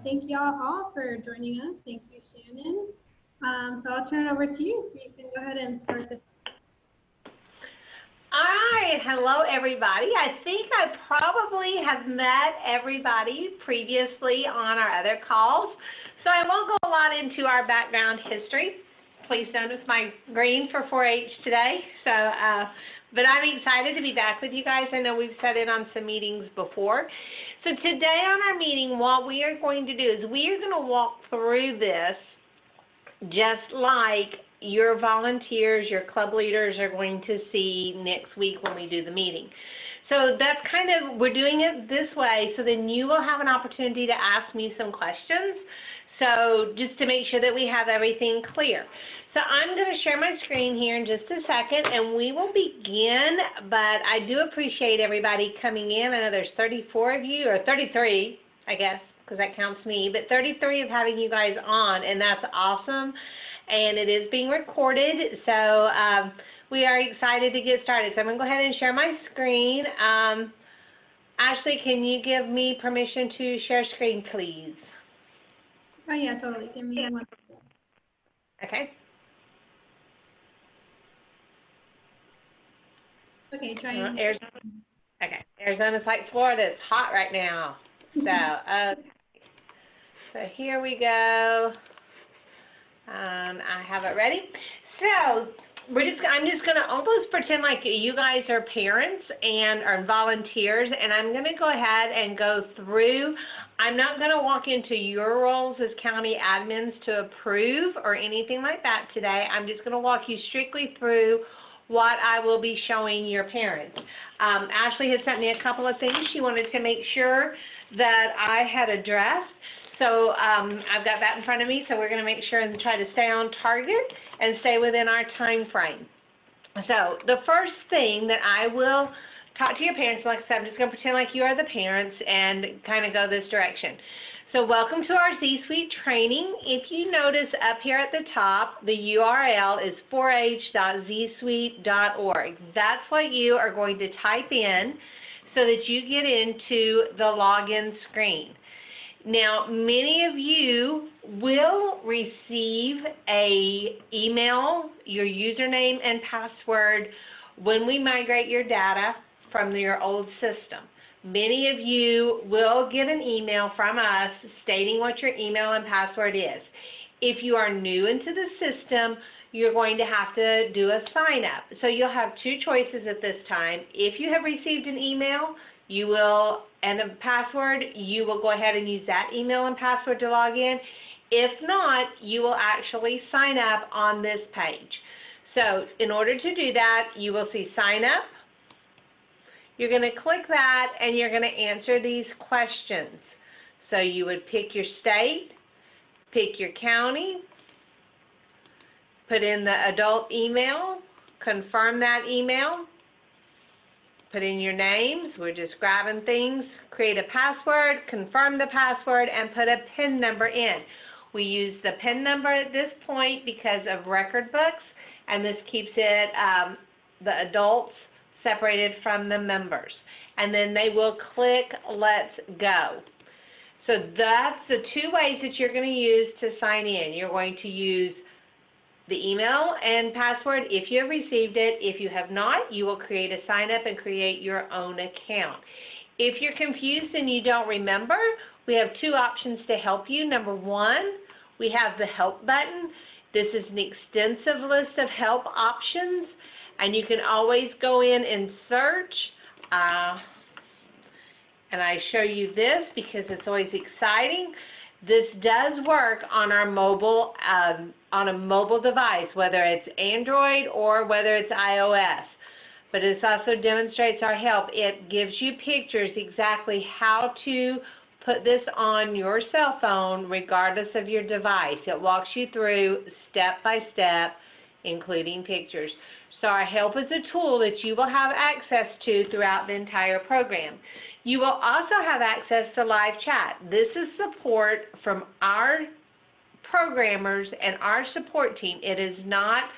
thank you all for joining us. Thank you, Shannon. So I'll turn it over to you so you can go ahead and start the. All right, hello everybody. I think I probably have met everybody previously on our other calls, so I won't go a lot into our background history. Please notice my green for 4-H today. But I'm excited to be back with you guys. I know we've sat in on some meetings before. So today on our meeting, what we are going to do is we are going to walk through this just like your volunteers, your club leaders are going to see next week when we do the meeting. So that's kind of, we're doing it this way, so then you will have an opportunity to ask me some questions. So just to make sure that we have everything clear. So I'm going to share my screen here in just a second, and we will begin, but I do appreciate everybody coming in. I know there's 34 of you, or 33, I guess, because that counts me, but 33 of having you guys on, and that's awesome. And it is being recorded, so we are excited to get started. So I'm going to go ahead and share my screen. Ashley, can you give me permission to share screen, please? Oh, yeah, totally. Give me 1 second. Okay. Okay, try Arizona. Okay, Arizona's like Florida. It's hot right now. So, so here we go. I have it ready. So I'm just going to almost pretend like you guys are parents and are volunteers, and I'm going to go ahead and go through. I'm not going to walk into your roles as county admins to approve or anything like that today. I'm just going to walk you strictly through what I will be showing your parents. Ashley had sent me a couple of things she wanted to make sure that I had addressed. So I've got that in front of me, so we're going to make sure and try to stay on target and stay within our time frame. So the first thing that I will talk to your parents, like I said, I'm just going to pretend like you are the parents and kind of go this direction. So welcome to our Z-Suite training. If you notice up here at the top, the URL is 4h.zsuite.org. That's what you are going to type in so that you get into the login screen. Now, many of you will receive a email, your username and password when we migrate your data from your old system. Many of you will get an email from us stating what your email and password is. If you are new into the system, you're going to have to do a sign up. So you'll have two choices at this time. If you have received an email, you will, and a password, you will go ahead and use that email and password to log in. If not, you will actually sign up on this page. So in order to do that, you will see sign up. You're going to click that and you're going to answer these questions. So you would pick your state, pick your county, put in the adult email, confirm that email, put in your names, we're just grabbing things, create a password, confirm the password, and put a PIN number in. We use the PIN number at this point because of record books, and this keeps it, the adults separated from the members. And then they will click Let's Go. So that's the two ways that you're going to use to sign in. You're going to use the email and password if you have received it. If you have not, you will create a sign up and create your own account. If you're confused and you don't remember, we have two options to help you. Number one, we have the help button. This is an extensive list of help options, and you can always go in and search. And I show you this because it's always exciting. This does work on our mobile, on a mobile device, whether it's Android or whether it's iOS. But it also demonstrates our help. It gives you pictures exactly how to put this on your cell phone regardless of your device. It walks you through step by step, including pictures. So our help is a tool that you will have access to throughout the entire program. You will also have access to live chat. This is support from our programmers and our support team. It is not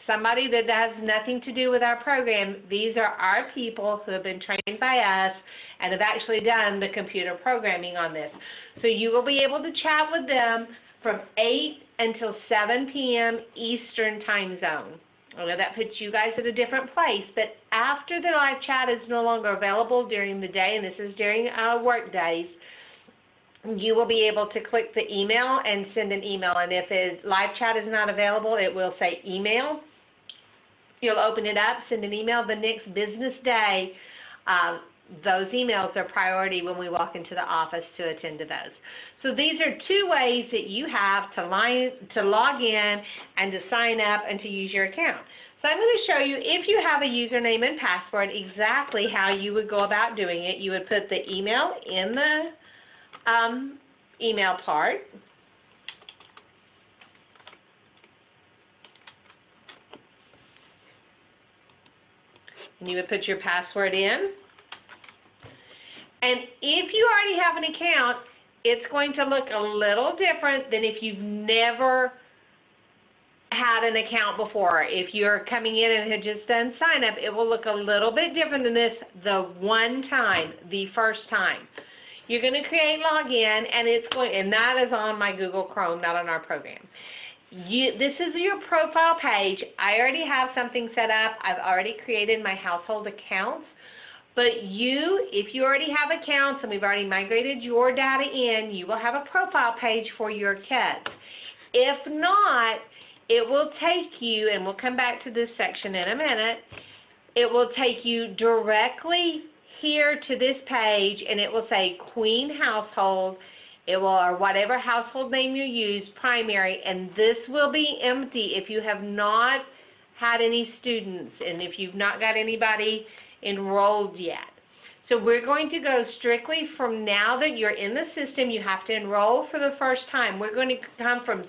somebody that has nothing to do with our program. These are our people who have been trained by us and have actually done the computer programming on this. So you will be able to chat with them from 8 until 7 p.m. Eastern time zone. Okay, that puts you guys at a different place, but after the live chat is no longer available during the day, and this is during work days, you will be able to click the email and send an email, and if live chat is not available, it will say email. You'll open it up, send an email the next business day. Those emails are priority when we walk into the office to attend to those. So these are two ways that you have to log in and to sign up and to use your account. So I'm going to show you, if you have a username and password, exactly how you would go about doing it. You would put the email in the email part. And you would put your password in. And if you already have an account, it's going to look a little different than if you've never had an account before. If you're coming in and had just done sign up, it will look a little bit different than this the one time, the first time. You're going to create login, and that is on my Google Chrome, not on our program. This is your profile page. I already have something set up. I've already created my household accounts. But if you already have accounts and we've already migrated your data in, you will have a profile page for your kids. If not, it will take you, and we'll come back to this section in a minute, it will take you directly here to this page, and it will say Queen Household. It will, or whatever household name you use, primary, and this will be empty if you have not had any students and if you've not got anybody enrolled yet. So we're going to go strictly from now that you're in the system, you have to enroll for the first time. We're going to come from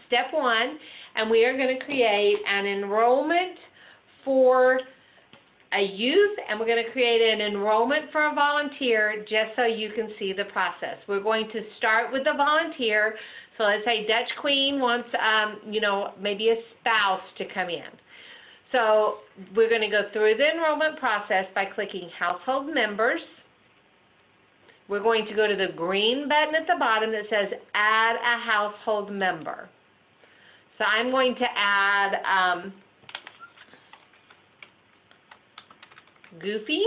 step 1, and we are going to create an enrollment for a youth, and we're going to create an enrollment for a volunteer just so you can see the process. We're going to start with the volunteer. So let's say Dutch Queen wants, maybe a spouse to come in. So we're going to go through the enrollment process by clicking Household Members. We're going to go to the green button at the bottom that says Add a Household Member. So I'm going to add Goofy,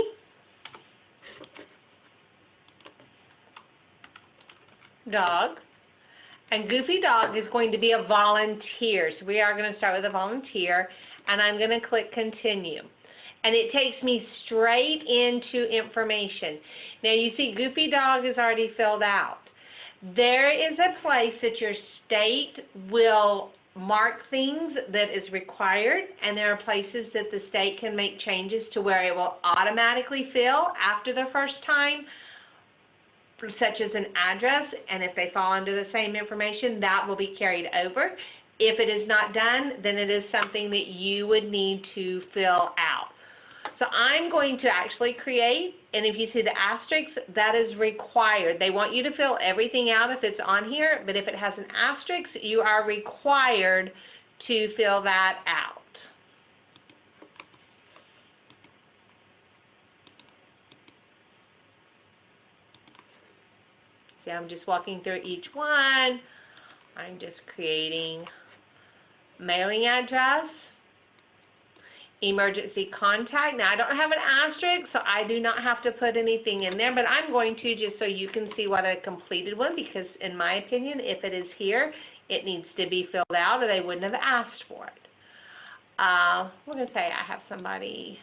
Dog, and Goofy Dog is going to be a volunteer. So we are going to start with a volunteer, and I'm going to click Continue. And it takes me straight into information. Now you see Goofy Dog is already filled out. There is a place that your state will mark things that is required, and there are places that the state can make changes to where it will automatically fill after the first time, such as an address, and if they fall under the same information, that will be carried over. If it is not done, then it is something that you would need to fill out. So I'm going to actually create, and if you see the asterisk, that is required. They want you to fill everything out if it's on here, but if it has an asterisk, you are required to fill that out. See, I'm just walking through each one. I'm just creating mailing address, emergency contact. Now, I don't have an asterisk, so I do not have to put anything in there, but I'm going to just so you can see what a completed one, because in my opinion, if it is here, it needs to be filled out or they wouldn't have asked for it. We're going to say I have somebody,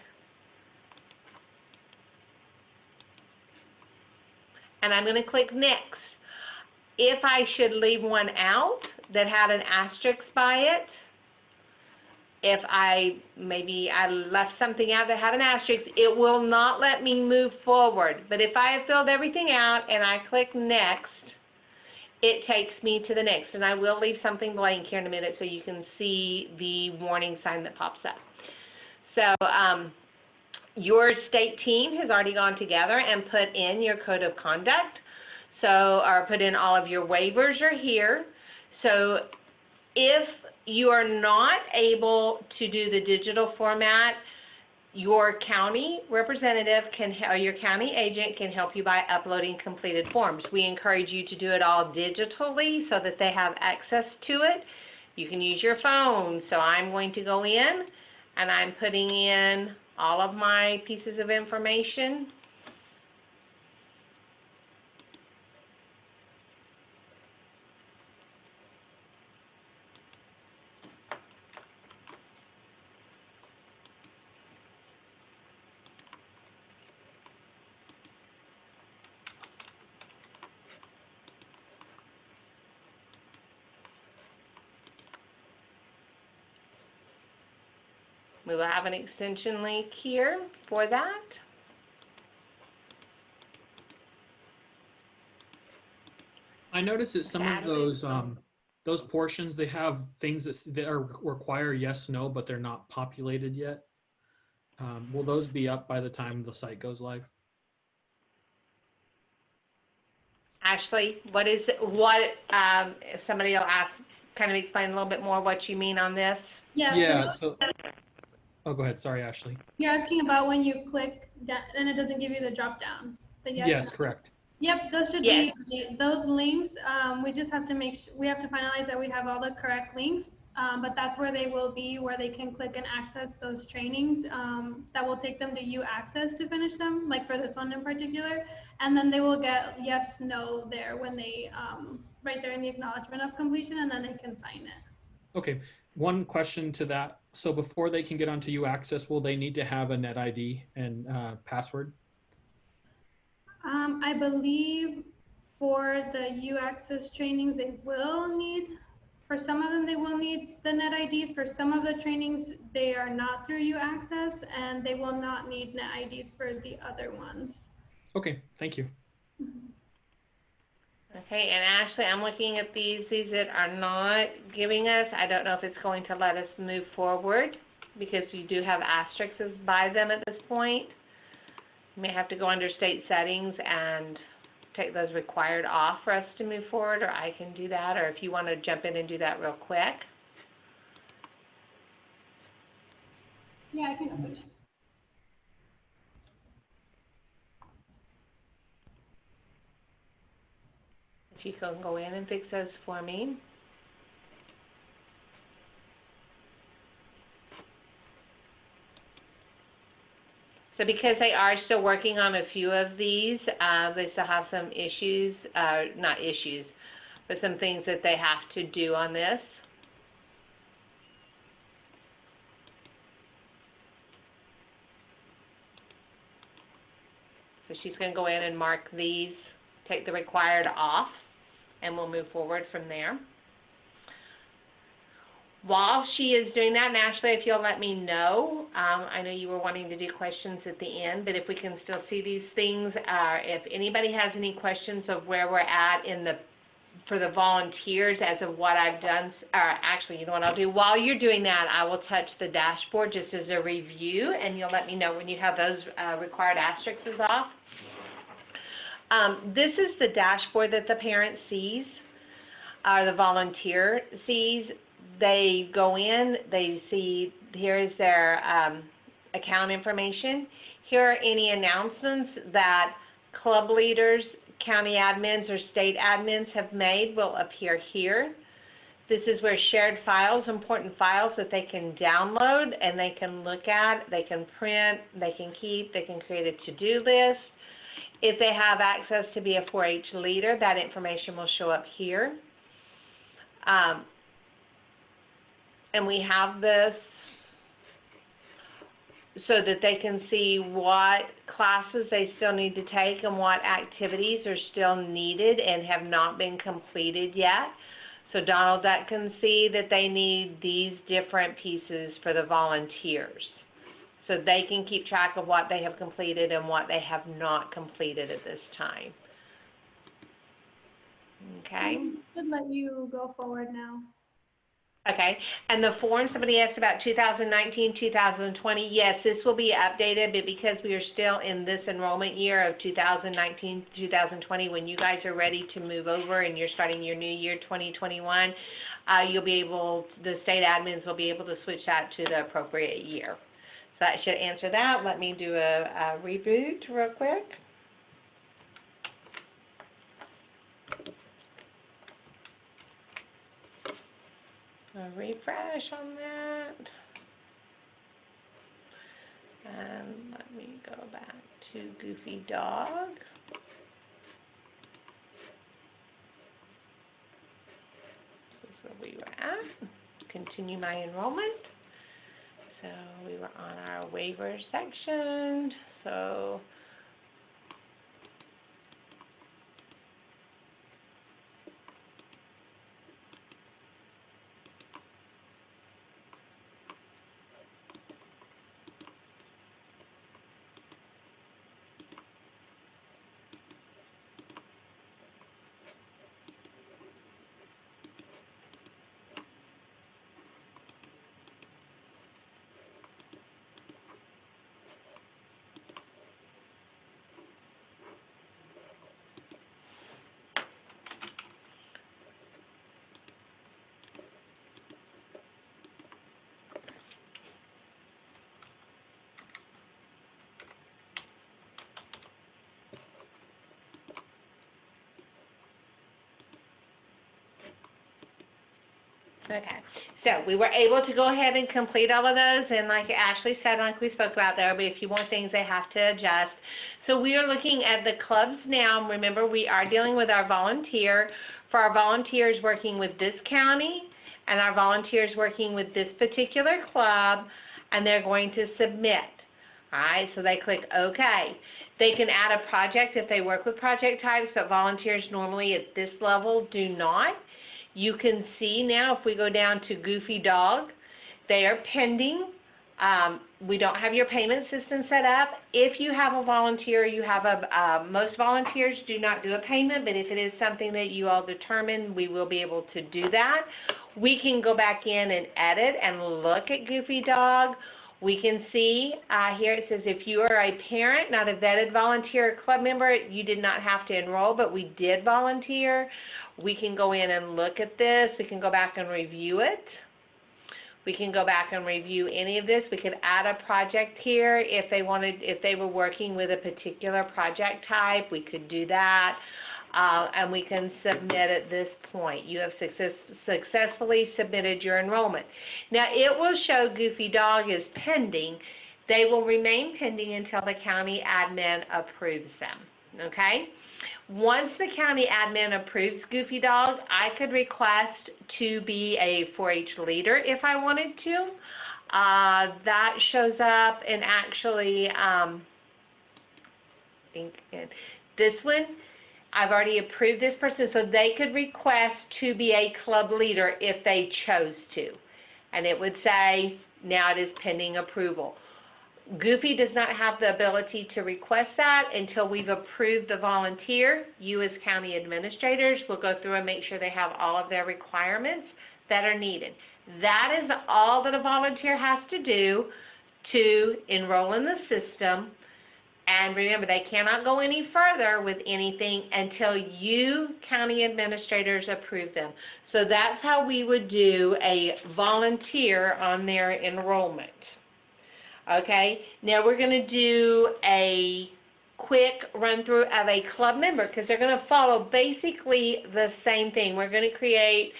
and I'm going to click Next. If I should leave one out that had an asterisk by it, if maybe I left something out that had an asterisk, it will not let me move forward. But if I have filled everything out and I click Next, it takes me to the next. And I will leave something blank here in a minute so you can see the warning sign that pops up. So your state team has already gone together and put in your code of conduct. So, or put in all of your waivers are here. So if you are not able to do the digital format, your county representative or your county agent can help you by uploading completed forms. We encourage you to do it all digitally so that they have access to it. You can use your phone. So I'm going to go in and I'm putting in all of my pieces of information. We will have an extension link here for that. I noticed that some of those portions, they have things that require yes, no, but they're not populated yet. Will those be up by the time the site goes live? Ashley, if somebody will ask, kind of explain a little bit more what you mean on this? Yeah. Oh, go ahead. Sorry, Ashley. You're asking about when you click that and it doesn't give you the drop down. Yes, correct. Yep, those should be those links. We just have to we have to finalize that we have all the correct links. But that's where they will be, where they can click and access those trainings. That will take them to UAccess to finish them, like for this one in particular. And then they will get yes, no there when they right there in the acknowledgement of completion, and then they can sign it. Okay. One question to that. So before they can get onto UAccess, will they need to have a net ID and password? I believe for the UAccess trainings, they will need, for some of them, they will need the net IDs. For some of the trainings, they are not through UAccess, and they will not need net IDs for the other ones. Okay, thank you. Okay, and Ashley, I'm looking at these that are not giving us. I don't know if it's going to let us move forward because you do have asterisks by them at this point. You may have to go under state settings and take those required off for us to move forward, or I can do that, or if you want to jump in and do that real quick. Yeah, I can open it. If you can go in and fix those for me. So because they are still working on a few of these, they still have some issues, not issues, but some things that they have to do on this. So she's going to go in and mark these, take the required off, and we'll move forward from there. While she is doing that, and Ashley, if you'll let me know, I know you were wanting to do questions at the end, but if we can still see these things, if anybody has any questions of where we're at for the volunteers as of what I've done, actually, you know what I'll do? While you're doing that, I will touch the dashboard just as a review, and you'll let me know when you have those required asterisks off. This is the dashboard that the parent sees, or the volunteer sees. They go in, they see, here is their account information. Here are any announcements that club leaders, county admins, or state admins have made will appear here. This is where shared files, important files that they can download and they can look at, they can print, they can keep, they can create a to-do list. If they have access to be a 4-H leader, that information will show up here. And we have this so that they can see what classes they still need to take and what activities are still needed and have not been completed yet. So Donald Duck can see that they need these different pieces for the volunteers. So they can keep track of what they have completed and what they have not completed at this time. Okay. Should let you go forward now. Okay, and the form, somebody asked about 2019, 2020. Yes, this will be updated, but because we are still in this enrollment year of 2019, 2020, when you guys are ready to move over and you're starting your new year, 2021, you'll be able, the state admins will be able to switch that to the appropriate year. that should answer that. Let me do a reboot real quick. A refresh on that. And let me go back to Goofy Dog. This is where we were at. Continue my enrollment. So we were on our waiver section. So okay, so we were able to go ahead and complete all of those, and like Ashley said, like we spoke about, there will be a few more things they have to adjust. So we are looking at the clubs now. Remember, we are dealing with our volunteer. For our volunteers working with this county and our volunteers working with this particular club, and they're going to submit. All right, so they click OK. They can add a project if they work with project types, but volunteers normally at this level do not. You can see now, if we go down to Goofy Dog, they are pending. We don't have your payment system set up. If you have a volunteer, you have most volunteers do not do a payment, but if it is something that you all determine, we will be able to do that. We can go back in and edit and look at Goofy Dog. We can see here it says if you are a parent, not a vetted volunteer or club member, you did not have to enroll, but we did volunteer. We can go in and look at this. We can go back and review it. We can go back and review any of this. We could add a project here if they were working with a particular project type. We could do that, and we can submit at this point. You have successfully submitted your enrollment. Now it will show Goofy Dog is pending. They will remain pending until the county admin approves them. Okay. Once the county admin approves Goofy Dog, I could request to be a 4-H leader if I wanted to. That shows up and actually, I think this one, I've already approved this person, so they could request to be a club leader if they chose to. And it would say, now it is pending approval. Goofy does not have the ability to request that until we've approved the volunteer. You as county administrators will go through and make sure they have all of their requirements that are needed. That is all that a volunteer has to do to enroll in the system. And remember, they cannot go any further with anything until you, county administrators, approve them. So that's how we would do a volunteer on their enrollment. Okay, now we're going to do a quick run through of a club member because they're going to follow basically the same thing. We're going to create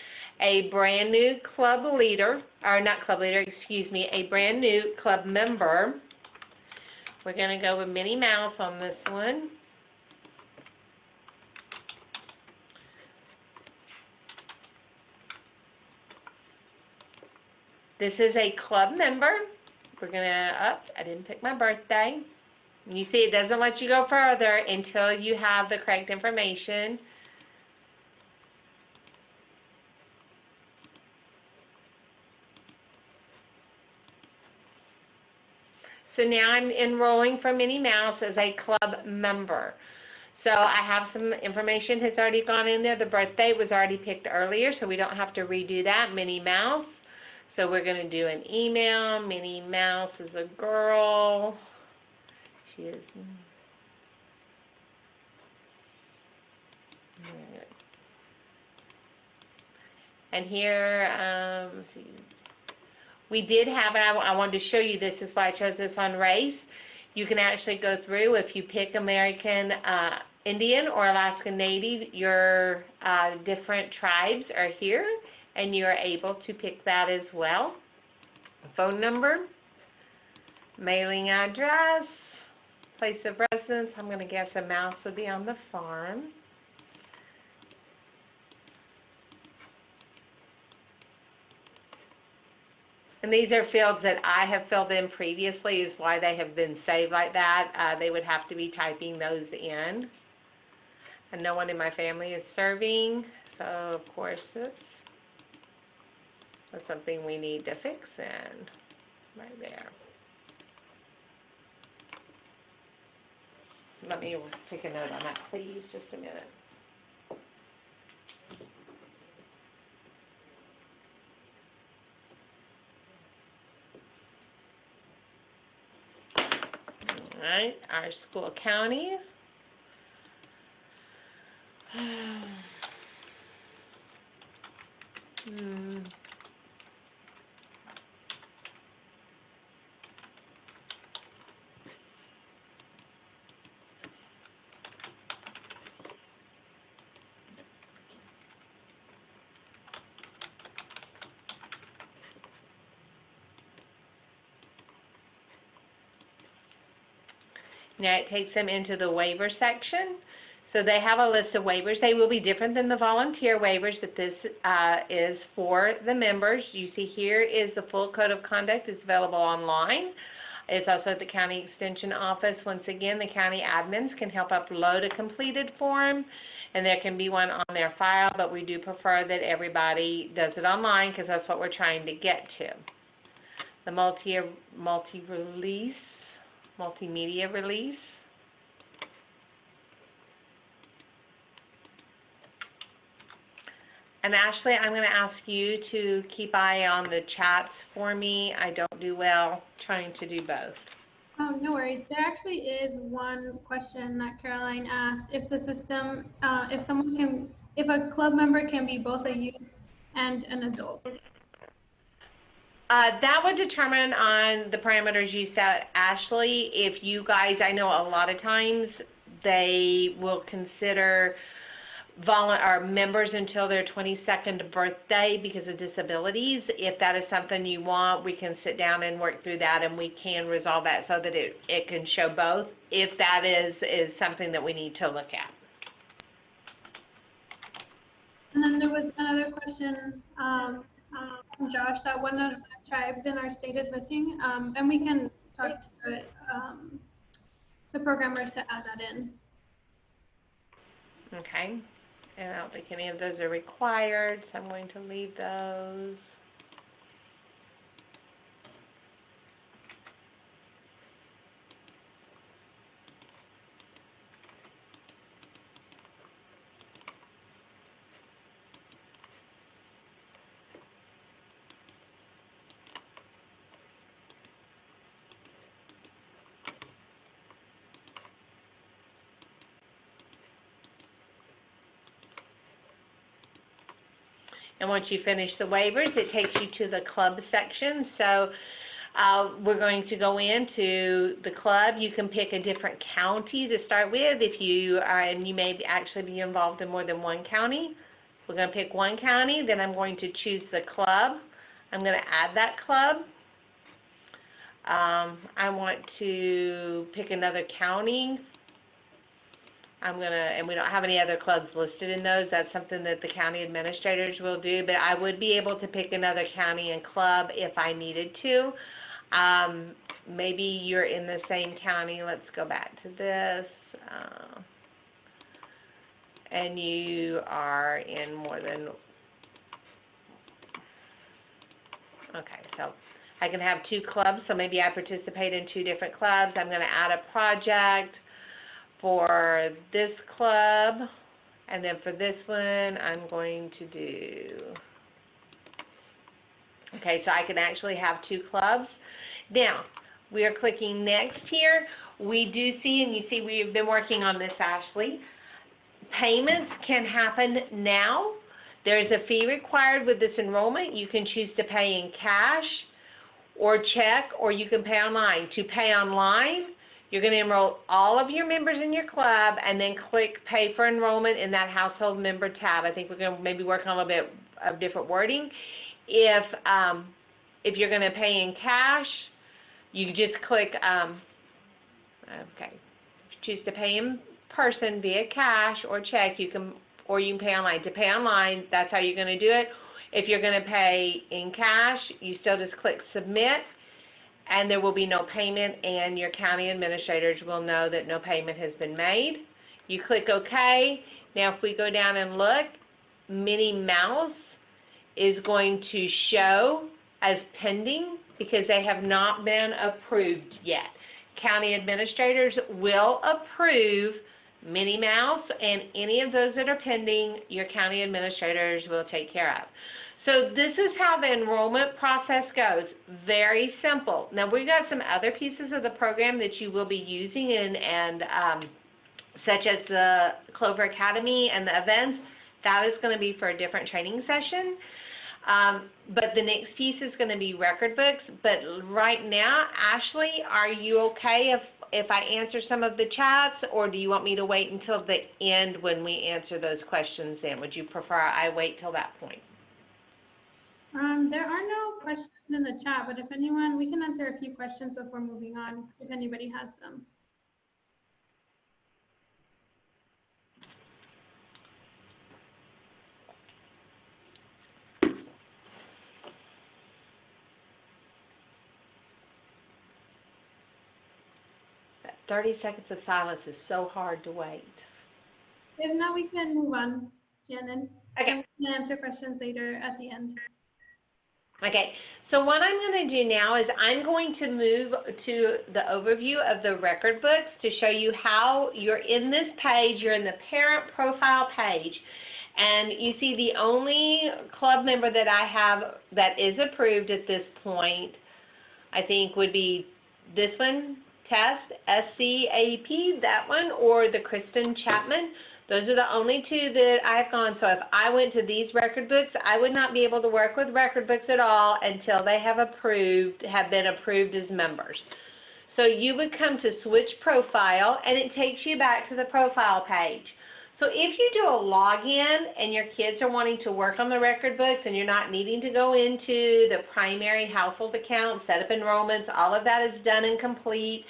a brand new club leader, or not club leader, excuse me, a brand new club member. We're going to go with Minnie Mouse on this one. This is a club member. We're going to, I didn't pick my birthday. You see, it doesn't let you go further until you have the correct information. So now I'm enrolling for Minnie Mouse as a club member. So I have some information has already gone in there. The birthday was already picked earlier, so we don't have to redo that. Minnie Mouse. So we're going to do an email. Minnie Mouse is a girl. She is. And here, let's see. We did have, I wanted to show you this, is why I chose this on race. You can actually go through, if you pick American Indian or Alaska Native, your different tribes are here, and you are able to pick that as well. Phone number, mailing address, place of residence. I'm going to guess a mouse would be on the farm. And these are fields that I have filled in previously, is why they have been saved like that. They would have to be typing those in. And no one in my family is serving, so of course that's something we need to fix in right there. Let me take a note on that, please, just a minute. All right, our school county. Now it takes them into the waiver section. So they have a list of waivers. They will be different than the volunteer waivers, but this is for the members. You see here is the full code of conduct. It's available online. It's also at the county extension office. Once again, the county admins can help upload a completed form, and there can be one on their file, but we do prefer that everybody does it online because that's what we're trying to get to. The multimedia release. And Ashley, I'm going to ask you to keep eye on the chats for me. I don't do well trying to do both. Oh, no worries. There actually is one question that Caroline asked: if the system, if a club member can be both a youth and an adult. That would determine on the parameters you set, Ashley. If you guys, I know a lot of times they will consider members until their 22nd birthday because of disabilities. If that is something you want, we can sit down and work through that, and we can resolve that so that it can show both, if that is something that we need to look at. And then there was another question from Josh, that one of the tribes in our state is missing, and we can talk to it, to programmers to add that in. Okay. And I don't think any of those are required, so I'm going to leave those. And once you finish the waivers, it takes you to the club section. So we're going to go into the club. You can pick a different county to start with if you are, and you may actually be involved in more than one county. We're going to pick one county, then I'm going to choose the club. I'm going to add that club. I want to pick another county. And we don't have any other clubs listed in those. That's something that the county administrators will do, but I would be able to pick another county and club if I needed to. Maybe you're in the same county. Let's go back to this. And you are in more than, okay, so I can have two clubs, so maybe I participate in two different clubs. I'm going to add a project for this club, and then for this one, I'm going to do, okay, so I can actually have two clubs. Now, we are clicking next here. We do see, and you see we've been working on this, Ashley. Payments can happen now. There's a fee required with this enrollment. You can choose to pay in cash. or check, or you can pay online. To pay online, you're going to enroll all of your members in your club and then click Pay for Enrollment in that Household Member tab. I think we're going to maybe work on a little bit of different wording. If you're going to pay in cash, you just click, choose to pay in person via cash or check, you can pay online. To pay online, that's how you're going to do it. If you're going to pay in cash, you still just click Submit, and there will be no payment, and your county administrators will know that no payment has been made. You click OK. Now, if we go down and look, Minnie Mouse is going to show as pending because they have not been approved yet. County administrators will approve Minnie Mouse, and any of those that are pending, your county administrators will take care of. So this is how the enrollment process goes. Very simple. Now, we've got some other pieces of the program that you will be using, such as the Clover Academy and the events. That is going to be for a different training session. But the next piece is going to be record books. But right now, Ashley, are you okay if I answer some of the chats, or do you want me to wait until the end when we answer those questions then? Would you prefer I wait till that point? There are no questions in the chat, but if anyone, we can answer a few questions before moving on, if anybody has them. That 30 seconds of silence is so hard to wait. If not, we can move on, Shannon. Okay. And we can answer questions later at the end. Okay, so what I'm going to do now is I'm going to move to the overview of the record books to show you how you're in this page. You're in the parent profile page, and you see the only club member that I have that is approved at this point, I think, would be this one, Test, SCAP, that one, or the Kristen Chapman. Those are the only two that I've gone. So if I went to these record books, I would not be able to work with record books at all until they have been approved as members. So you would come to switch profile, and it takes you back to the profile page. So if you do a login and your kids are wanting to work on the record books and you're not needing to go into the primary household account, set up enrollments, all of that is done and complete,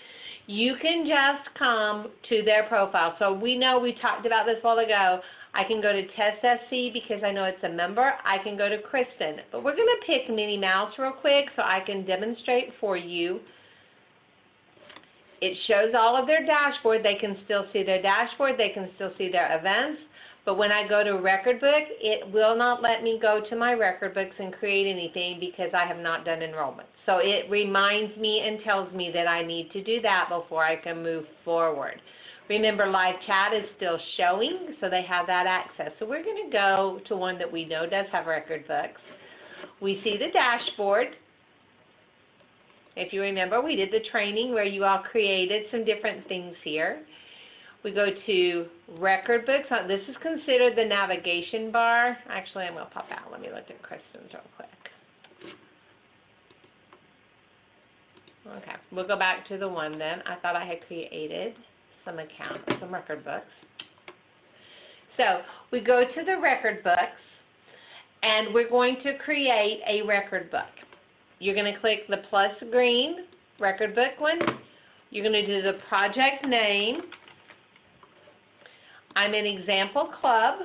you can just come to their profile. So we know we talked about this a while ago. I can go to Test SC because I know it's a member. I can go to Kristen. But we're going to pick Minnie Mouse real quick so I can demonstrate for you. It shows all of their dashboard. They can still see their dashboard. They can still see their events. But when I go to record book, it will not let me go to my record books and create anything because I have not done enrollment. So it reminds me and tells me that I need to do that before I can move forward. Remember, live chat is still showing, so they have that access. So we're going to go to one that we know does have record books. We see the dashboard. If you remember, we did the training where you all created some different things here. We go to record books. This is considered the navigation bar. Actually, I'm going to pop out. Let me look at Kristen's real quick. Okay, we'll go back to the one then. I thought I had created some accounts, some record books. So we go to the record books, and we're going to create a record book. You're going to click the plus green record book one. You're going to do the project name. I'm an example club.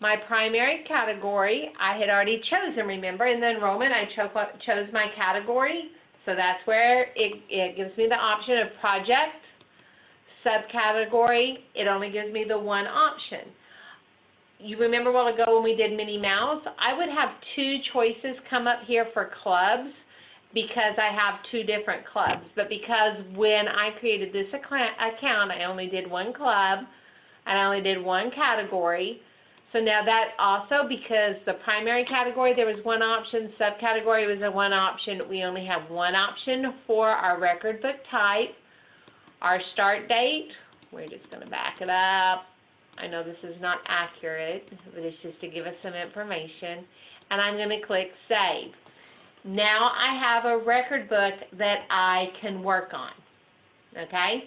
My primary category, I had already chosen, remember, in the enrollment, I chose my category. So that's where it gives me the option of project, subcategory. It only gives me the one option. You remember a while ago when we did Minnie Mouse, I would have two choices come up here for clubs because I have two different clubs. But because when I created this account, I only did one club and I only did one category. So now that also, because the primary category, there was one option, subcategory was a one option, we only have one option for our record book type. Our start date, we're just going to back it up. I know this is not accurate, but it's just to give us some information. And I'm going to click Save. Now I have a record book that I can work on, okay?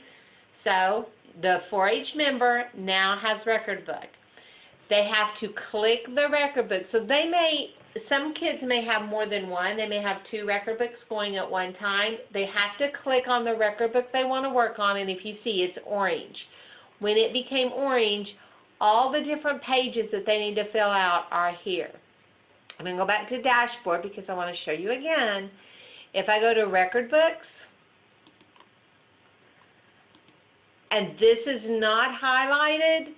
So the 4-H member now has record book. They have to click the record book. So some kids may have more than one. They may have 2 record books going at one time. They have to click on the record book they want to work on, and if you see, it's orange. When it became orange, all the different pages that they need to fill out are here. I'm going to go back to dashboard because I want to show you again. If I go to record books, and this is not highlighted,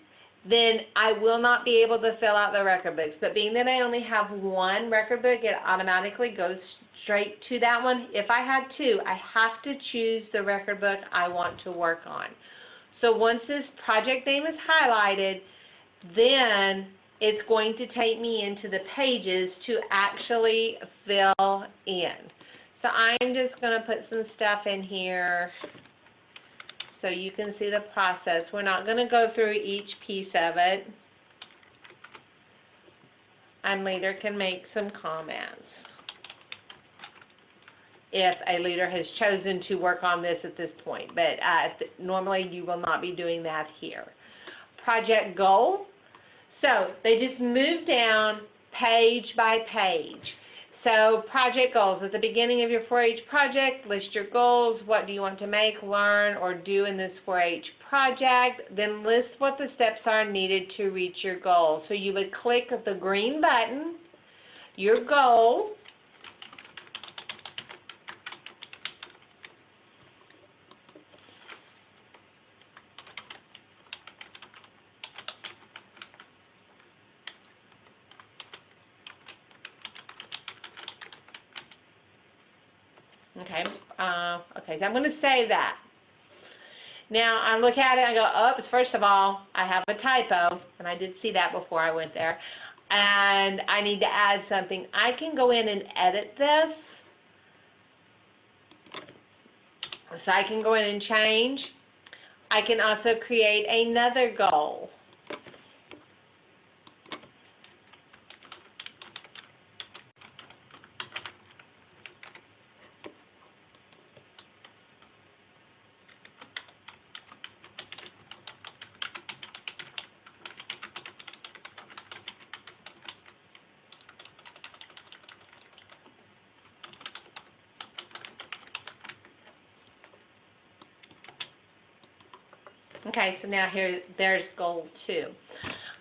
then I will not be able to fill out the record books. But being that I only have one record book, it automatically goes straight to that one. If I had 2, I have to choose the record book I want to work on. So once this project name is highlighted, then it's going to take me into the pages to actually fill in. So I'm just going to put some stuff in here so you can see the process. We're not going to go through each piece of it, and leader can make some comments if a leader has chosen to work on this at this point, but normally you will not be doing that here. Project goal. So they just move down page by page. So project goals. At the beginning of your 4-H project, list your goals. What do you want to make, learn, or do in this 4-H project? Then list what the steps are needed to reach your goal. So you would click the green button, your goal. Okay, so I'm going to save that. Now, I look at it, I go, oops, first of all, I have a typo, and I did see that before I went there, and I need to add something. I can go in and edit this. So I can go in and change. I can also create another goal. Okay, so now there's goal 2.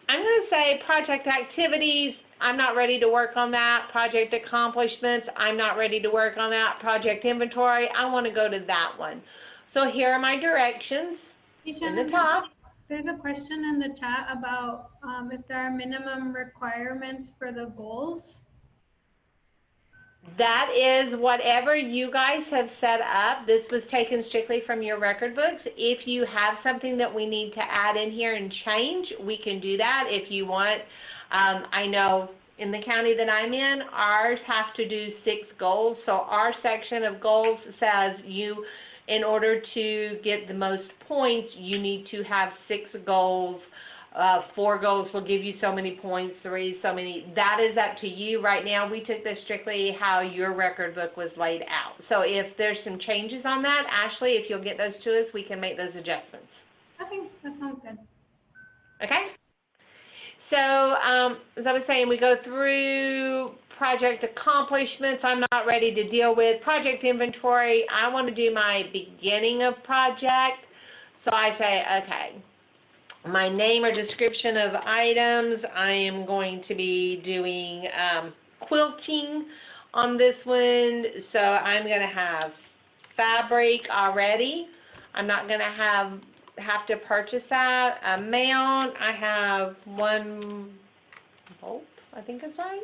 I'm going to say project activities, I'm not ready to work on that. Project accomplishments, I'm not ready to work on that. Project inventory, I want to go to that one. So here are my directions in the top. There's a question in the chat about if there are minimum requirements for the goals. That is whatever you guys have set up. This was taken strictly from your record books. If you have something that we need to add in here and change, we can do that if you want. I know in the county that I'm in, ours have to do 6 goals. So our section of goals says in order to get the most points, you need to have 6 goals. 4 goals will give you so many points, 3 so many. That is up to you. Right now, we took this strictly how your record book was laid out. So if there's some changes on that, Ashley, if you'll get those to us, we can make those adjustments. Okay, that sounds good. Okay? So as I was saying, we go through project accomplishments. I'm not ready to deal with project inventory. I want to do my beginning of project. So I say, okay. My name or description of items, I am going to be doing quilting on this one. So I'm going to have fabric already. I'm not going to have to purchase that. Amount, I have 1 volt, I think that's right.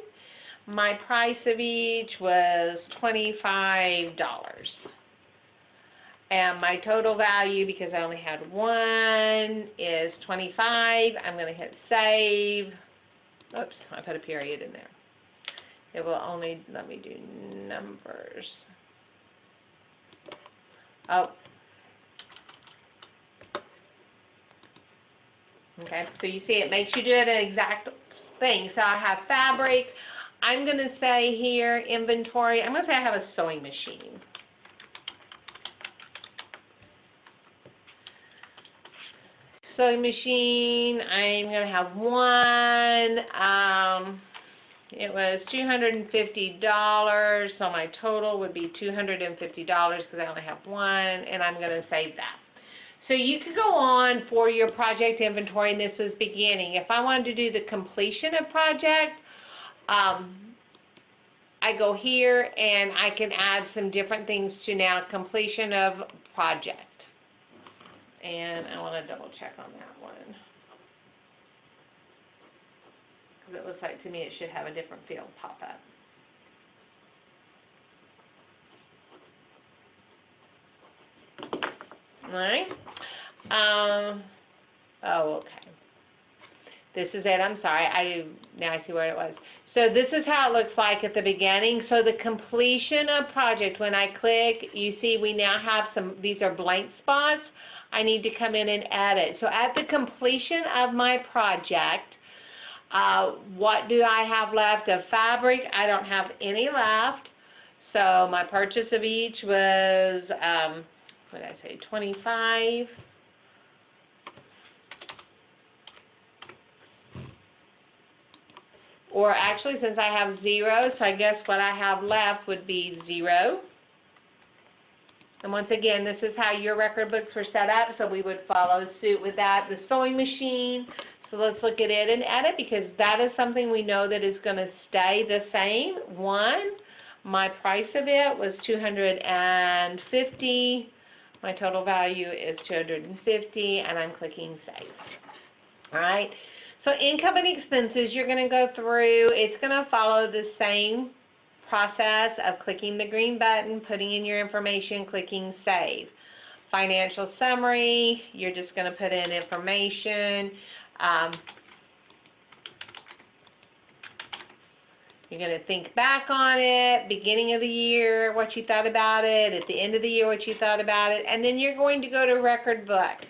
My price of each was $25. And my total value, because I only had 1, is 25. I'm going to hit save. Oops, I put a period in there. It will only let me do numbers. Oh. Okay, so you see it makes you do an exact thing. So I have fabric. I'm going to say here, inventory, I'm going to say I have a sewing machine. Sewing machine, I'm going to have one. It was $250, so my total would be $250 because I only have one, and I'm going to save that. So you could go on for your project inventory, and this is beginning. If I wanted to do the completion of project, I go here and I can add some different things to now completion of project. And I want to double check on that one. Because it looks like to me it should have a different field pop up. All right. Oh, okay. This is it. I'm sorry. Now I see where it was. So this is how it looks like at the beginning. So the completion of project, when I click, you see we now have these are blank spots. I need to come in and edit. So at the completion of my project, what do I have left of fabric? I don't have any left. So my purchase of each was, what did I say, 25. Or actually, since I have 0, so I guess what I have left would be 0. And once again, this is how your record books were set up, so we would follow suit with that. The sewing machine, so let's look at it and edit, because that is something we know that is going to stay the same. 1, my price of it was $250. My total value is $250, and I'm clicking Save. All right. So income and expenses, you're going to go through. It's going to follow the same process of clicking the green button, putting in your information, clicking Save. Financial summary, you're just going to put in information. You're going to think back on it, beginning of the year, what you thought about it, at the end of the year, what you thought about it, and then you're going to go to record book.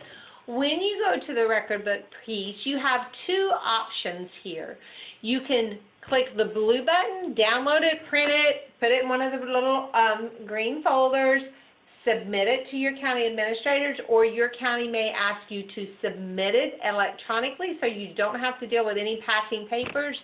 When you go to the record book piece, you have 2 options here. You can click the blue button, download it, print it, put it in one of the little green folders, submit it to your county administrators, or your county may ask you to submit it electronically so you don't have to deal with any passing papers.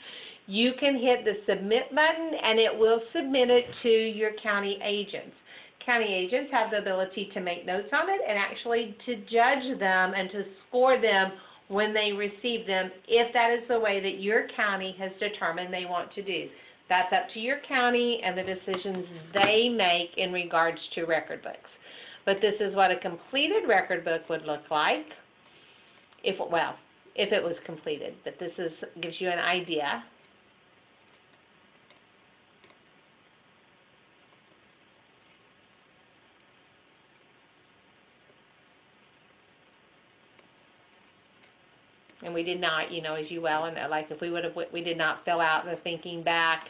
You can hit the submit button and it will submit it to your county agents. County agents have the ability to make notes on it and actually to judge them and to score them when they receive them, if that is the way that your county has determined they want to do. That's up to your county and the decisions they make in regards to record books. But this is what a completed record book would look like, if it was completed. But this gives you an idea. And we did not, as you well know, like if we did not fill out the thinking back.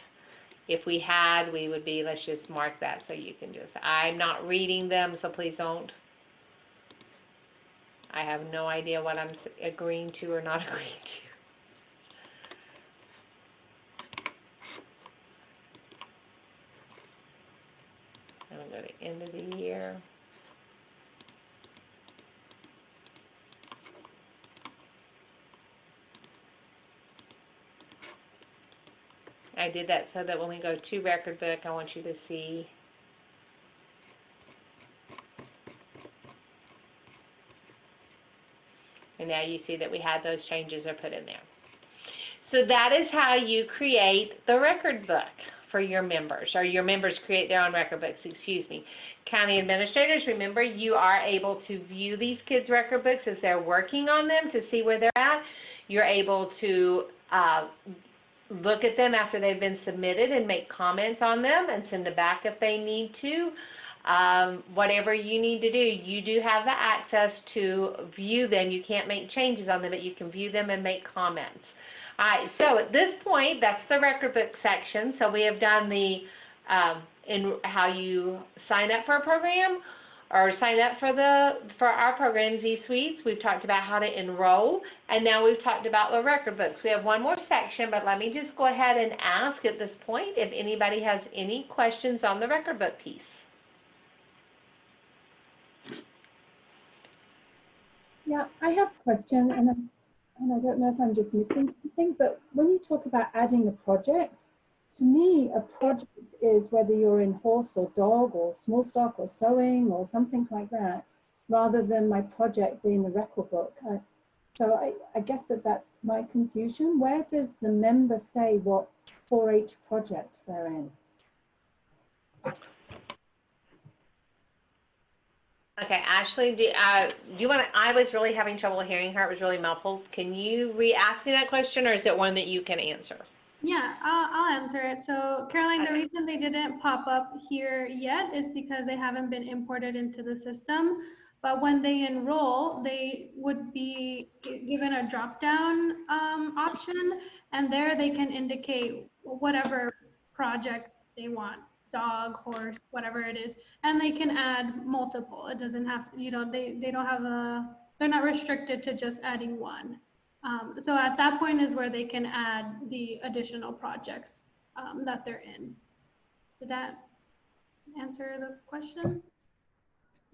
If we had, we would be, let's just mark that so you can just, I'm not reading them, so please don't. I have no idea what I'm agreeing to or not agreeing to. I'm going to go to end of the year. I did that so that when we go to record book, I want you to see. And now you see that we had those changes are put in there. So that is how you create the record book for your members, or your members create their own record books, County administrators, remember, you are able to view these kids' record books as they're working on them to see where they're at. You're able to look at them after they've been submitted and make comments on them and send them back if they need to. Whatever you need to do, you do have the access to view them. You can't make changes on them, but you can view them and make comments. All right, so at this point, that's the record book section. So we have done the in how you sign up for a program. or sign up for our program, Z-Suites. We've talked about how to enroll, and now we've talked about the record books. We have one more section, but let me just go ahead and ask at this point if anybody has any questions on the record book piece. Yeah, I have a question, and I don't know if I'm just missing something, but when you talk about adding a project, to me, a project is whether you're in horse or dog or small stock or sewing or something like that, rather than my project being the record book. So I guess that's my confusion. Where does the member say what 4-H project they're in? Okay, Ashley, do you want to, I was really having trouble hearing her. It was really muffled. Can you re-ask me that question, or is it one that you can answer? Yeah, I'll answer it. So Caroline, Okay. the reason they didn't pop up here yet is because they haven't been imported into the system. But when they enroll, they would be given a drop-down option, and there they can indicate whatever project they want, dog, horse, whatever it is, and they can add multiple. It doesn't have, you know, they don't have they're not restricted to just adding one. So at that point is where they can add the additional projects that they're in. Did that answer the question?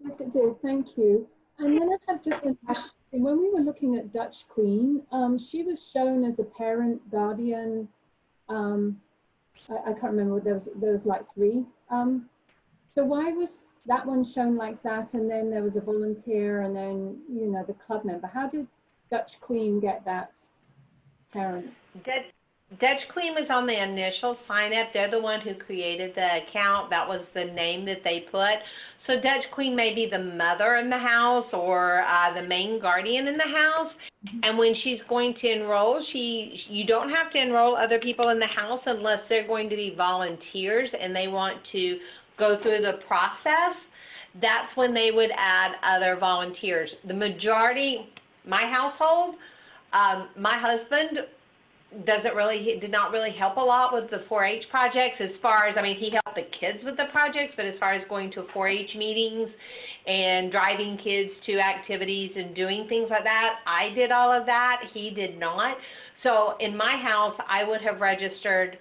Yes, it did. Thank you. And then I have just a question. When we were looking at Dutch Queen, she was shown as a parent, guardian. I can't remember. There was like 3. So why was that one shown like that? And then there was a volunteer, and then the club member. How did Dutch Queen get that parent? Dutch Queen was on the initial sign up. They're the one who created the account. That was the name that they put. So Dutch Queen may be the mother in the house or the main guardian in the house. And when she's going to enroll, you don't have to enroll other people in the house unless they're going to be volunteers and they want to go through the process. That's when they would add other volunteers. The majority, my household, my husband did not really help a lot with the 4-H projects as far as, I mean, he helped the kids with the projects, but as far as going to 4-H meetings and driving kids to activities and doing things like that, I did all of that. He did not. So in my house, I would have registered,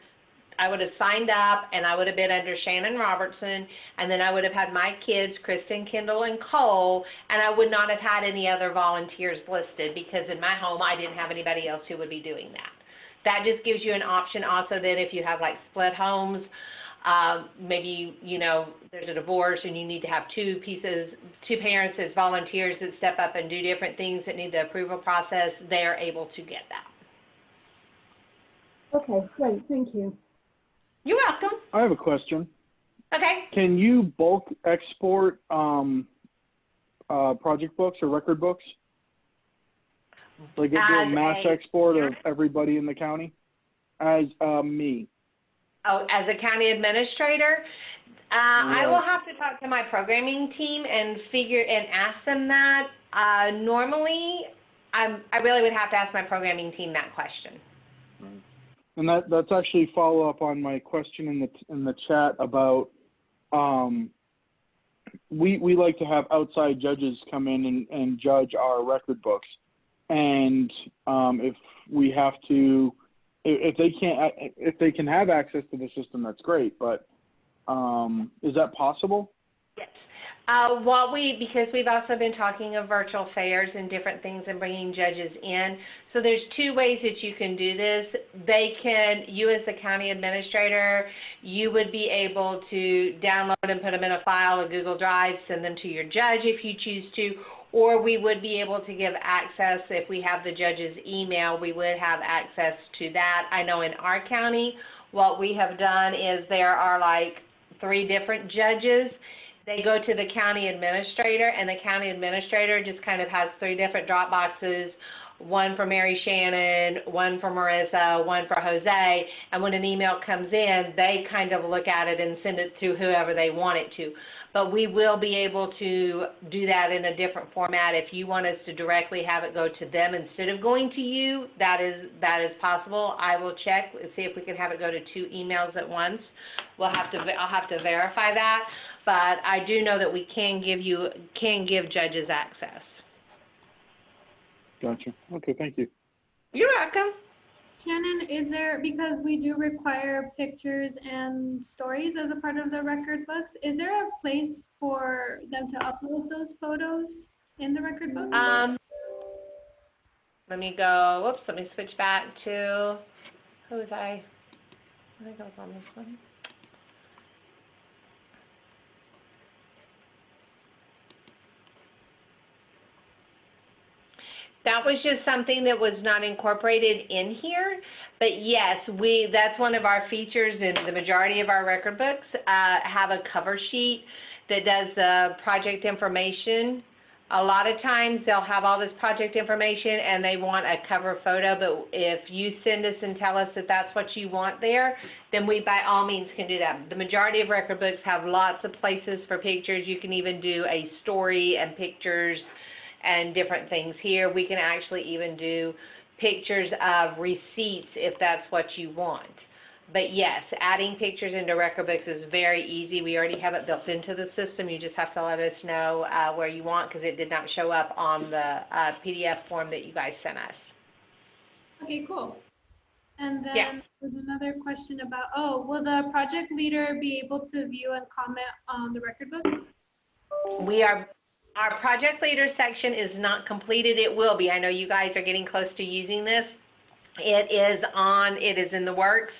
I would have signed up, and I would have been under Shannon Robertson, and then I would have had my kids, Kristen, Kendall, and Cole, and I would not have had any other volunteers listed because in my home, I didn't have anybody else who would be doing that. That just gives you an option also that if you have like split homes, maybe, there's a divorce and you need to have two parents as volunteers that step up and do different things that need the approval process, they're able to get that. Okay, great, thank you. You're welcome. I have a question. Okay. Can you bulk export project books or record books? Like do a mass export of everybody in the county? As me. Oh, as a county administrator? I will have to talk to my programming team and ask them that. Normally, I really would have to ask my programming team that question. And that's actually follow up on my question in the chat about we like to have outside judges come in and judge our record books. And if we have to, if they can have access to the system, that's great. But is that possible? Yes. Because we've also been talking of virtual fairs and different things and bringing judges in. So there's 2 ways that you can do this. You as the county administrator, you would be able to download and put them in a file, a Google Drive, send them to your judge if you choose to, or we would be able to give access. If we have the judge's email, we would have access to that. I know in our county, what we have done is there are like 3 different judges. They go to the county administrator, and the county administrator just kind of has 3 different drop boxes, one for Mary Shannon, one for Marissa, one for Jose, and when an email comes in, they kind of look at it and send it to whoever they want it to. But we will be able to do that in a different format. If you want us to directly have it go to them instead of going to you, that is possible. I will check and see if we can have it go to 2 emails at once. I'll have to verify that. but I do know that we can give judges access. Gotcha. Okay, thank you. You're welcome. Shannon, is there, because we do require pictures and stories as a part of the record books, is there a place for them to upload those photos in the record book? Let me go, whoops, let me switch back to, who was I think I was on this one. That was just something that was not incorporated in here, but yes, that's one of our features in the majority of our record books, have a cover sheet that does the project information. A lot of times they'll have all this project information and they want a cover photo, but if you send us and tell us that that's what you want there, then we by all means can do that. The majority of record books have lots of places for pictures. You can even do a story and pictures and different things. Here we can actually even do pictures of receipts if that's what you want. But yes, adding pictures into record books is very easy. We already have it built into the system. You just have to let us know where you want, because it did not show up on the PDF form that you guys sent us. Okay, cool. And then there's another question about, will the project leader be able to view and comment on the record books? Our project leader section is not completed. It will be. I know you guys are getting close to using this. It is in the works,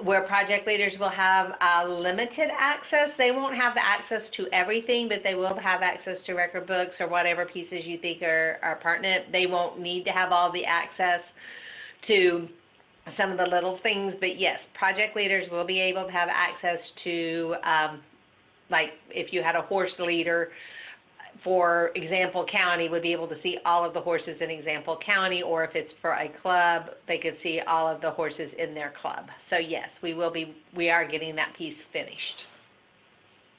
where project leaders will have limited access. They won't have access to everything, but they will have access to record books or whatever pieces you think are pertinent. They won't need to have all the access to some of the little things, but yes, project leaders will be able to have access to, like if you had a horse leader, for example county, would be able to see all of the horses in example county, or if it's for a club, they could see all of the horses in their club. So yes, we are getting that piece finished.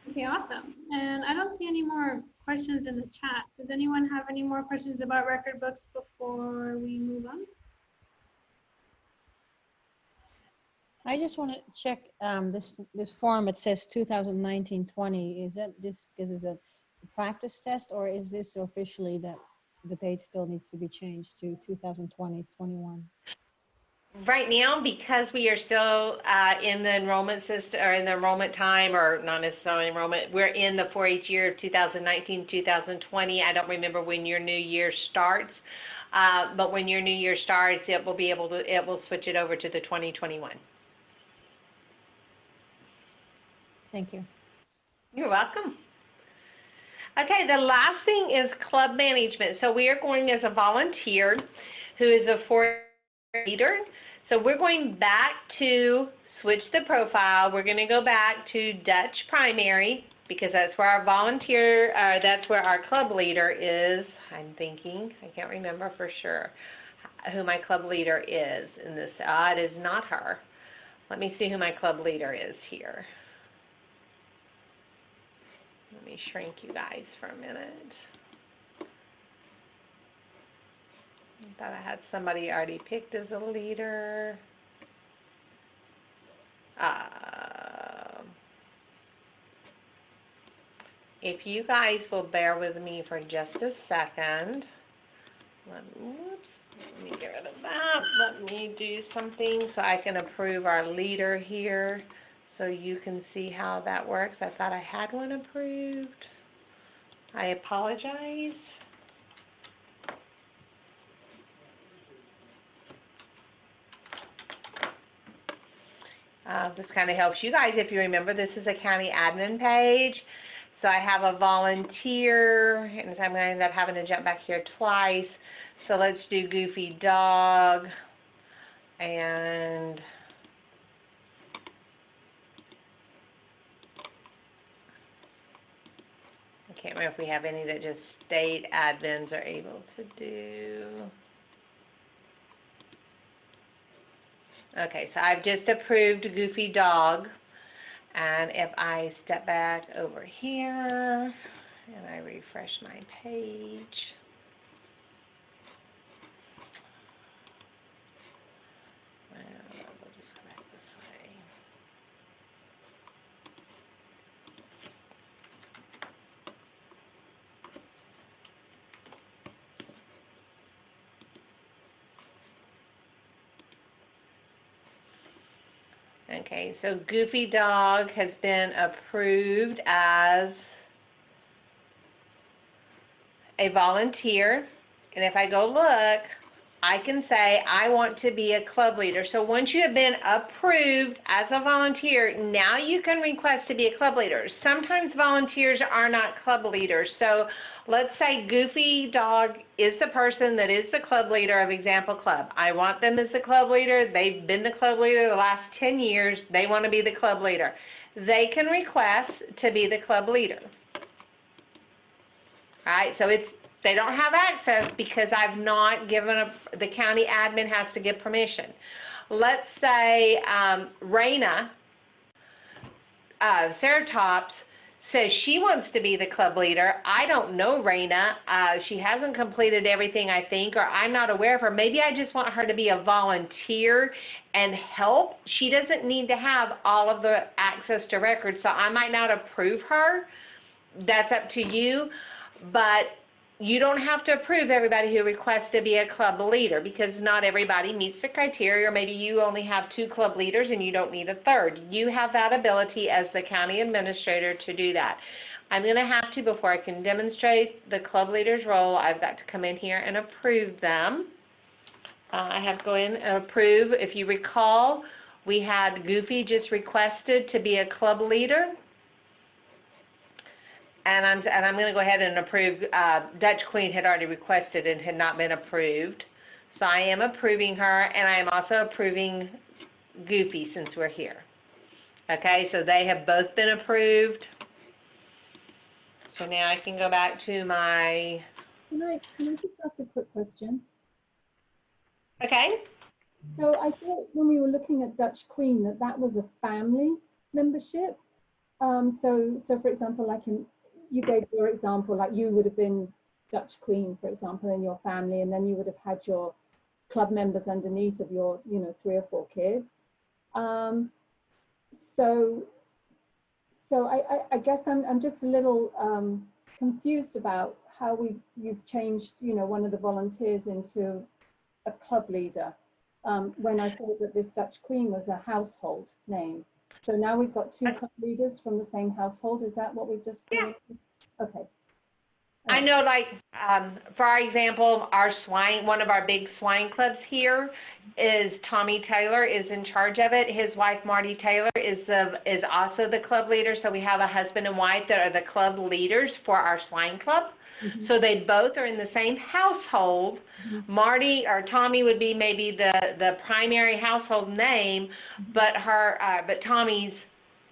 Okay, awesome. And I don't see any more questions in the chat. Does anyone have any more questions about record books before we move on? I just want to check this form. It says 2019-20. Is that just because it's a practice test, or is this officially that the date still needs to be changed to 2020-21? Right now, because we are still in the enrollment system, or in the enrollment time, or not necessarily enrollment, we're in the 4-H year of 2019-2020. I don't remember when your new year starts, but when your new year starts, it will switch it over to the 2021. Thank you. You're welcome. Okay, the last thing is club management. So we are going as a volunteer who is a 4-H leader. So we're going back to switch the profile. We're going to go back to Dutch primary, because that's where our volunteer, that's where our club leader is. I'm thinking, I can't remember for sure who my club leader is in this. It is not her. Let me see who my club leader is here. Let me shrink you guys for a minute. I thought I had somebody already picked as a leader. If you guys will bear with me for just a second. Let me get rid of that. Let me do something so I can approve our leader here, so you can see how that works. I thought I had one approved. I apologize. This kind of helps you guys. If you remember, this is a county admin page. So I have a volunteer, and I'm going to end up having to jump back here twice. So let's do Goofy Dog, and I can't remember if we have any that just state admins are able to do. Okay, so I've just approved Goofy Dog, and if I step back over here and I refresh my page, we'll just go back this way. Okay, so Goofy Dog has been approved as a volunteer. And if I go look, I can say I want to be a club leader. So once you have been approved as a volunteer, now you can request to be a club leader. Sometimes volunteers are not club leaders. So let's say Goofy Dog is the person that is the club leader of Example Club. I want them as the club leader. They've been the club leader the last 10 years. They want to be the club leader. They can request to be the club leader. All right, so they don't have access because I've not given the county admin has to give permission. Let's say Raina, Sarah Tops, says she wants to be the club leader. I don't know Raina. She hasn't completed everything, I think, or I'm not aware of her. Maybe I just want her to be a volunteer and help. She doesn't need to have all of the access to records, so I might not approve her. That's up to you, but you don't have to approve everybody who requests to be a club leader because not everybody meets the criteria, or maybe you only have 2 club leaders and you don't need a third. You have that ability as the county administrator to do that. I'm going to have to, before I can demonstrate the club leader's role, I've got to come in here and approve them. I have to go in and approve. If you recall, we had Goofy just requested to be a club leader. And I'm going to go ahead and approve. Dutch Queen had already requested and had not been approved. So I am approving her, and I am also approving Goofy since we're here. Okay, so they have both been approved. So now I can go back to my... Can I just ask a quick question? Okay. So I thought when we were looking at Dutch Queen that was a family membership. So for example, like you gave your example, like you would have been Dutch Queen, for example, in your family, and then you would have had your club members underneath of your, 3 or 4 kids. So I guess I'm just a little confused about how you've changed, one of the volunteers into a club leader, when I thought that this Dutch Queen was a household name. So now we've got 2 club leaders from the same household. Is that what we've just created? Yeah. Okay. I know, like, for our example, one of our big swine clubs here is Tommy Taylor is in charge of it. His wife, Marty Taylor, is also the club leader. So we have a husband and wife that are the club leaders for our swine club. Mm-hmm. So they both are in the same household. Mm-hmm. Marty or Tommy would be maybe the primary household name, mm-hmm. but Tommy's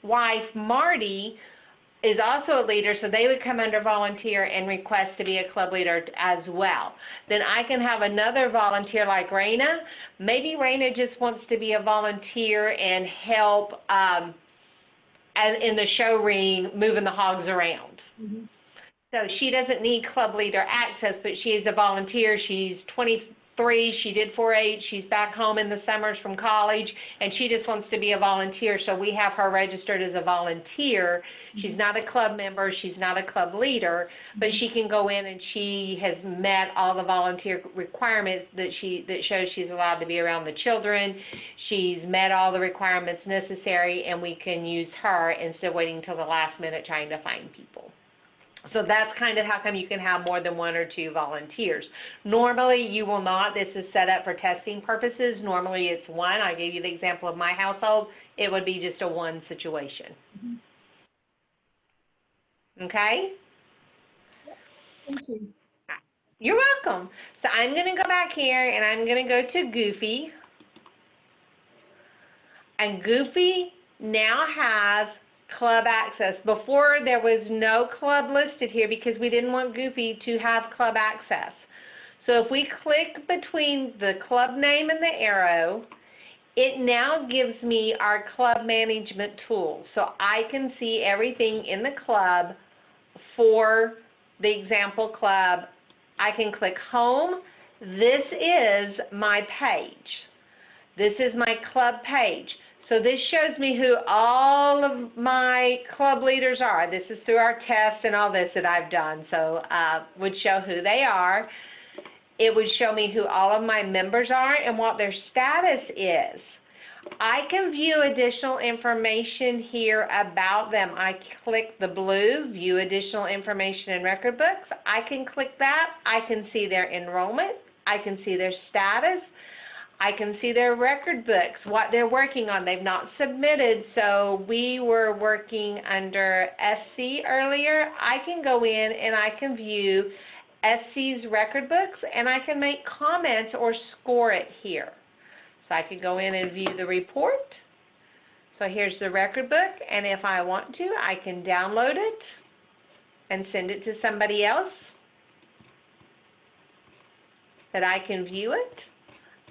wife, Marty, is also a leader, so they would come under volunteer and request to be a club leader as well. Then I can have another volunteer like Raina. Maybe Raina just wants to be a volunteer and help in the show ring, moving the hogs around. Mm-hmm. So she doesn't need club leader access, but she is a volunteer. She's 23, she did 4-H, she's back home in the summers from college, and she just wants to be a volunteer, so we have her registered as a volunteer. She's not a club member, she's not a club leader, but she can go in and she has met all the volunteer requirements that shows she's allowed to be around the children. She's met all the requirements necessary, and we can use her instead of waiting until the last minute trying to find people. So that's kind of how come you can have more than 1 or 2 volunteers. Normally, you will not. This is set up for testing purposes. Normally, it's 1. I gave you the example of my household. It would be just a 1 situation. Mm-hmm. Okay? Thank you. You're welcome. So I'm going to go back here, and I'm going to go to Goofy. And Goofy now has club access. Before, there was no club listed here because we didn't want Goofy to have club access. So if we click between the club name and the arrow, it now gives me our club management tool. So I can see everything in the club for the example club. I can click home. This is my page. This is my club page. So this shows me who all of my club leaders are. This is through our tests and all this that I've done. So would show who they are. It would show me who all of my members are and what their status is. I can view additional information here about them. I click the blue, view additional information in record books. I can click that. I can see their enrollment. I can see their status. I can see their record books, what they're working on. They've not submitted, so we were working under SC earlier. I can go in and I can view SC's record books, and I can make comments or score it here. So I could go in and view the report. So here's the record book, and if I want to, I can download it and send it to somebody else that I can view it.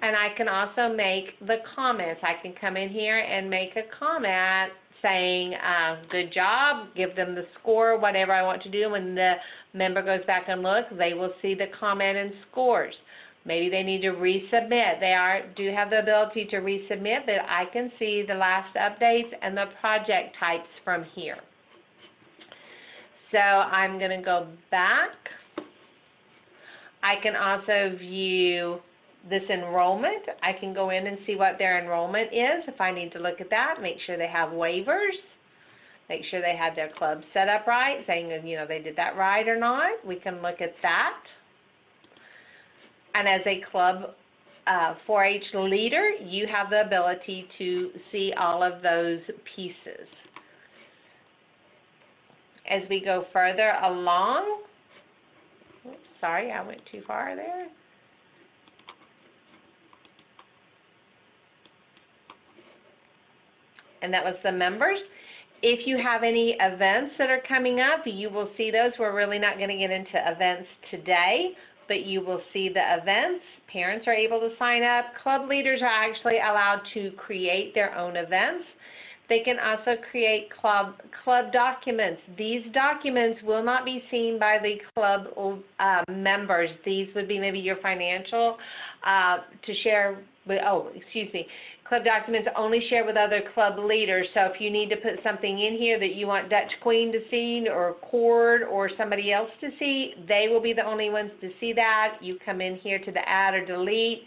And I can also make the comments. I can come in here and make a comment saying, good job, give them the score, whatever I want to do. When the member goes back and looks, they will see the comment and scores. Maybe they need to resubmit. They do have the ability to resubmit, but I can see the last updates and the project types from here. So I'm going to go back. I can also view this enrollment. I can go in and see what their enrollment is if I need to look at that, make sure they have waivers, make sure they had their club set up right, saying that, you know, they did that right or not. We can look at that. And as a club 4-H leader, you have the ability to see all of those pieces. As we go further along, oops, sorry, I went too far there. And that was the members. If you have any events that are coming up, you will see those. We're really not going to get into events today, but you will see the events. Parents are able to sign up. Club leaders are actually allowed to create their own events. They can also create club documents. These documents will not be seen by the club members. These would be maybe your financial to share with, club documents only share with other club leaders. So if you need to put something in here that you want Dutch Queen to see or Cord or somebody else to see, they will be the only ones to see that. You come in here to the add or delete,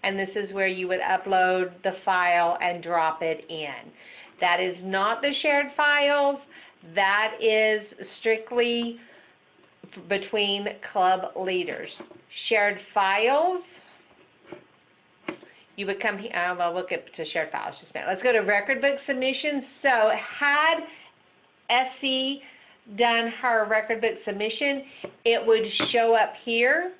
and this is where you would upload the file and drop it in. That is not the shared files. That is strictly between club leaders. Shared files, you would come here, I'll look at to shared files just now. Let's go to record book submissions. So had SC done her record book submission, it would show up here,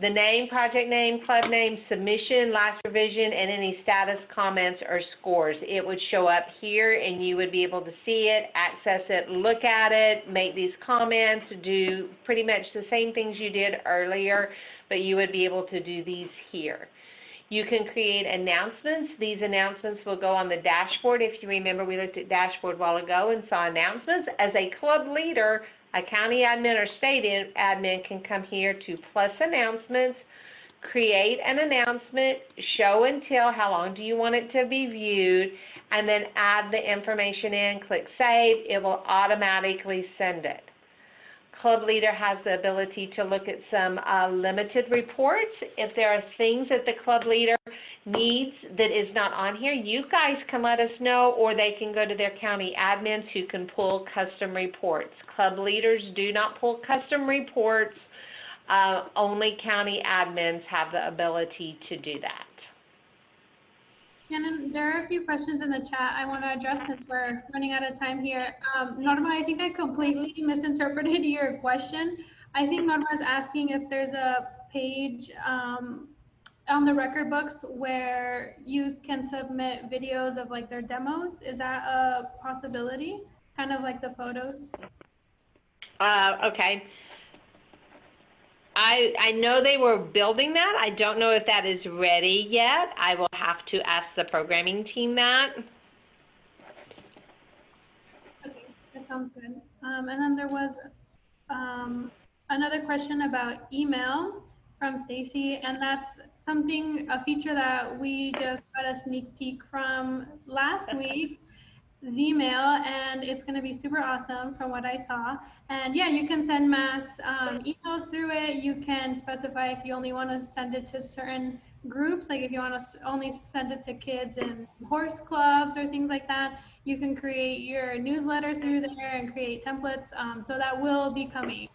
the name, project name, club name, submission, last revision, and any status comments or scores. It would show up here, and you would be able to see it, access it, look at it, make these comments, do pretty much the same things you did earlier, but you would be able to do these here. You can create announcements. These announcements will go on the dashboard. If you remember, we looked at dashboard a while ago and saw announcements. As a club leader, a county admin or state admin can come here to plus announcements, create an announcement, show and tell how long do you want it to be viewed, and then add the information in, click save. It will automatically send it. Club leader has the ability to look at some limited reports. If there are things that the club leader needs that is not on here, you guys can let us know, or they can go to their county admins who can pull custom reports. Club leaders do not pull custom reports. Only county admins have the ability to do that. Shannon, there are a few questions in the chat I want to address since we're running out of time here. Norma, I think I completely misinterpreted your question. I think Norma is asking if there's a page on the record books where youth can submit videos of like their demos. Is that a possibility? Kind of like the photos? Okay. I know they were building that. I don't know if that is ready yet. I will have to ask the programming team that. Okay, that sounds good. And then there was another question about email from Stacy, and that's something, a feature that we just got a sneak peek from last week. Zmail, and it's going to be super awesome from what I saw. And yeah, you can send mass emails through it. You can specify if you only want to send it to certain groups, like if you want to only send it to kids and horse clubs or things like that, you can create your newsletter through there and create templates. So that will be coming,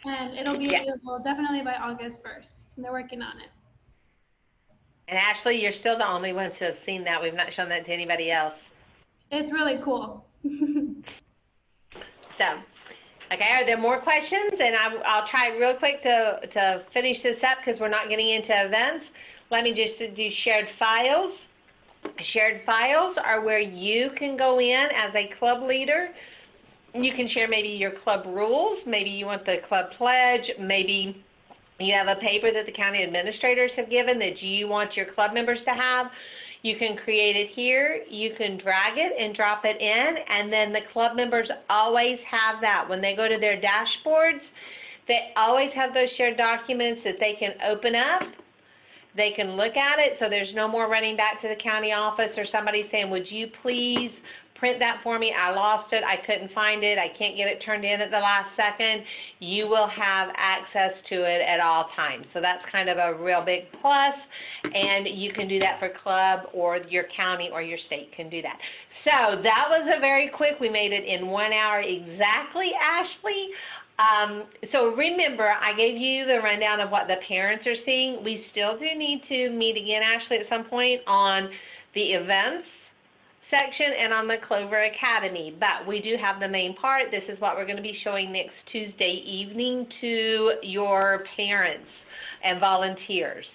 and it'll be Yeah. available definitely by August 1st. And they're working on it. And Ashley, you're still the only ones who have seen that. We've not shown that to anybody else. It's really cool. So, okay, are there more questions? And I'll try real quick to finish this up because we're not getting into events. Let me just do shared files. Shared files are where you can go in as a club leader. You can share maybe your club rules. Maybe you want the club pledge. Maybe you have a paper that the county administrators have given that you want your club members to have. You can create it here. You can drag it and drop it in, and then the club members always have that. When they go to their dashboards, they always have those shared documents that they can open up. They can look at it, so there's no more running back to the county office or somebody saying, would you please print that for me? I lost it. I couldn't find it. I can't get it turned in at the last second. You will have access to it at all times. So that's kind of a real big plus, and you can do that for club or your county or your state can do that. So that was a very quick, we made it in 1 hour exactly, Ashley. So remember, I gave you the rundown of what the parents are seeing. We still do need to meet again, Ashley, at some point on the events section and on the Clover Academy, but we do have the main part. This is what we're going to be showing next Tuesday evening to your parents and volunteers.